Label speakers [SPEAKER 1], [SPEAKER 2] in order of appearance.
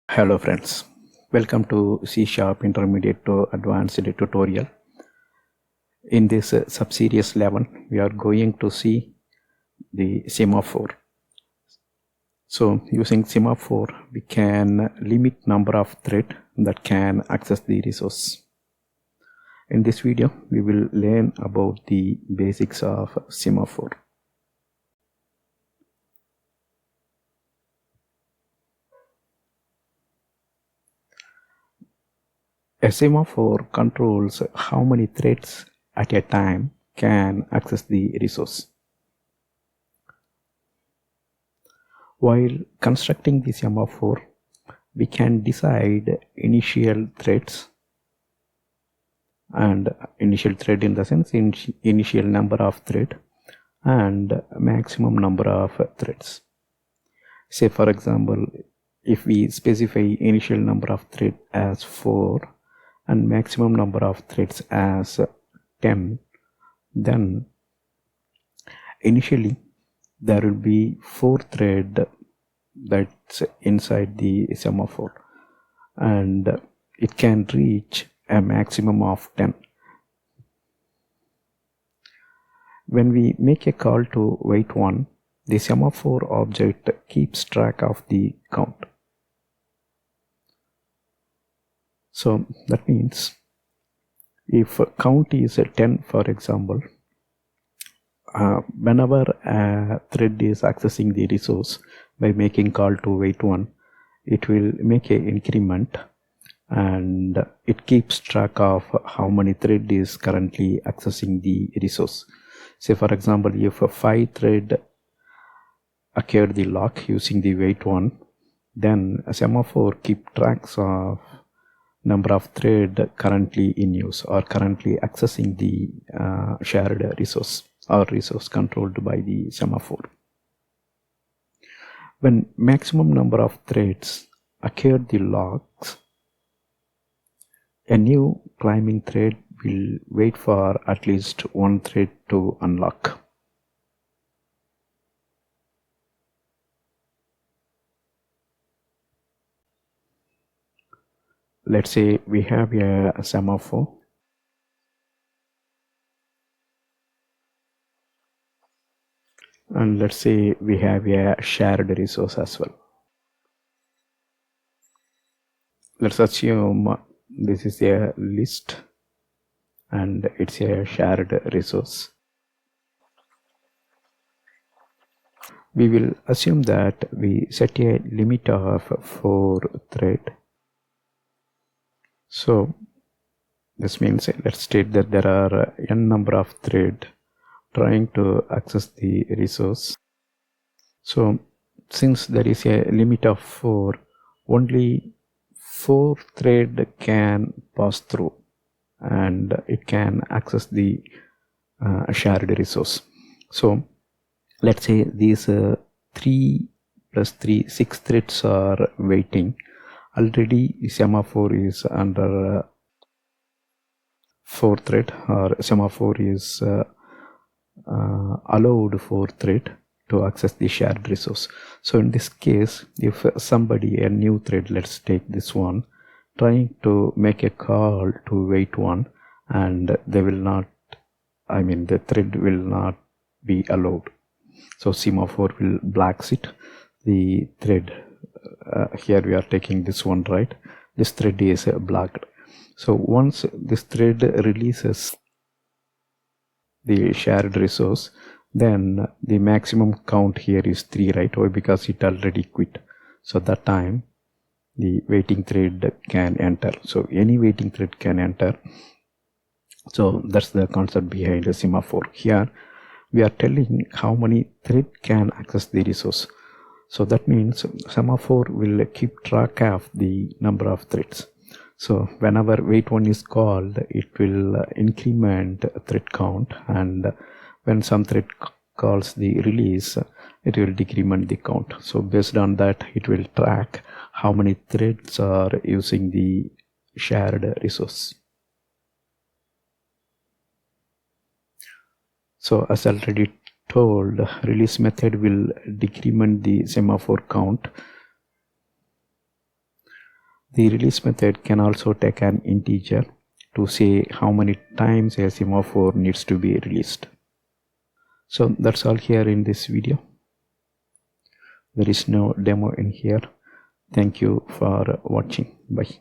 [SPEAKER 1] Hello friends, welcome to C Sharp Intermediate to Advanced tutorial. In this sub-series 11, we are going to see the semaphore. So using semaphore, we can limit number of threads that can access the resource. In this video, we will learn about the basics of semaphore. A semaphore controls how many threads at a time can access the resource. While constructing the semaphore, we can decide initial threads, and initial thread in the sense initial number of thread and maximum number of threads. Say for example, if we specify initial number of thread as 4 and maximum number of threads as 10, then initially there will be 4 thread that's inside the semaphore, and it can reach a maximum of 10. When we make a call to wait 1, the semaphore object keeps track of the count. So that means if count is 10, for example, whenever a thread is accessing the resource by making call to wait 1, it will make an increment and it keeps track of how many thread is currently accessing the resource. Say for example, if a 5 thread occurred the lock using the wait 1, then a semaphore keep tracks of number of thread currently in use or currently accessing the shared resource or resource controlled by the semaphore. When maximum number of threads occur the locks, a new climbing thread will wait for at least one thread to unlock. Let's say we have a semaphore and let's say we have a shared resource as well. Let's assume this is a list and it's a shared resource. We will assume that we set a limit of 4 thread. So this means, let's state that there are n number of thread trying to access the resource. So since there is a limit of 4, only 4 thread can pass through and it can access the shared resource. So let's say these 3 plus 3, 6 threads are waiting. Already the semaphore is under 4 thread, or semaphore is allowed 4 thread to access the shared resource. So in this case, if somebody, a new thread, let's take this one, trying to make a call to wait 1, and they will not, the thread will not be allowed. So semaphore will blacks it. The thread, here we are taking this one, right? This thread is blocked. So once this thread releases the shared resource, then the maximum count here is 3, right? Why? Because it already quit. So that time the waiting thread can enter. So any waiting thread can enter. So that's the concept behind the semaphore. Here we are telling how many thread can access the resource. So that means semaphore will keep track of the number of threads. So whenever wait 1 is called, it will increment thread count, and when some thread calls the release, it will decrement the count. So based on that, it will track how many threads are using the shared resource. So as already told, release method will decrement the semaphore count The release method can also take an integer to say how many times a semaphore needs to be released. So that's all here in this video. There is no demo in here. Thank you for watching. Bye.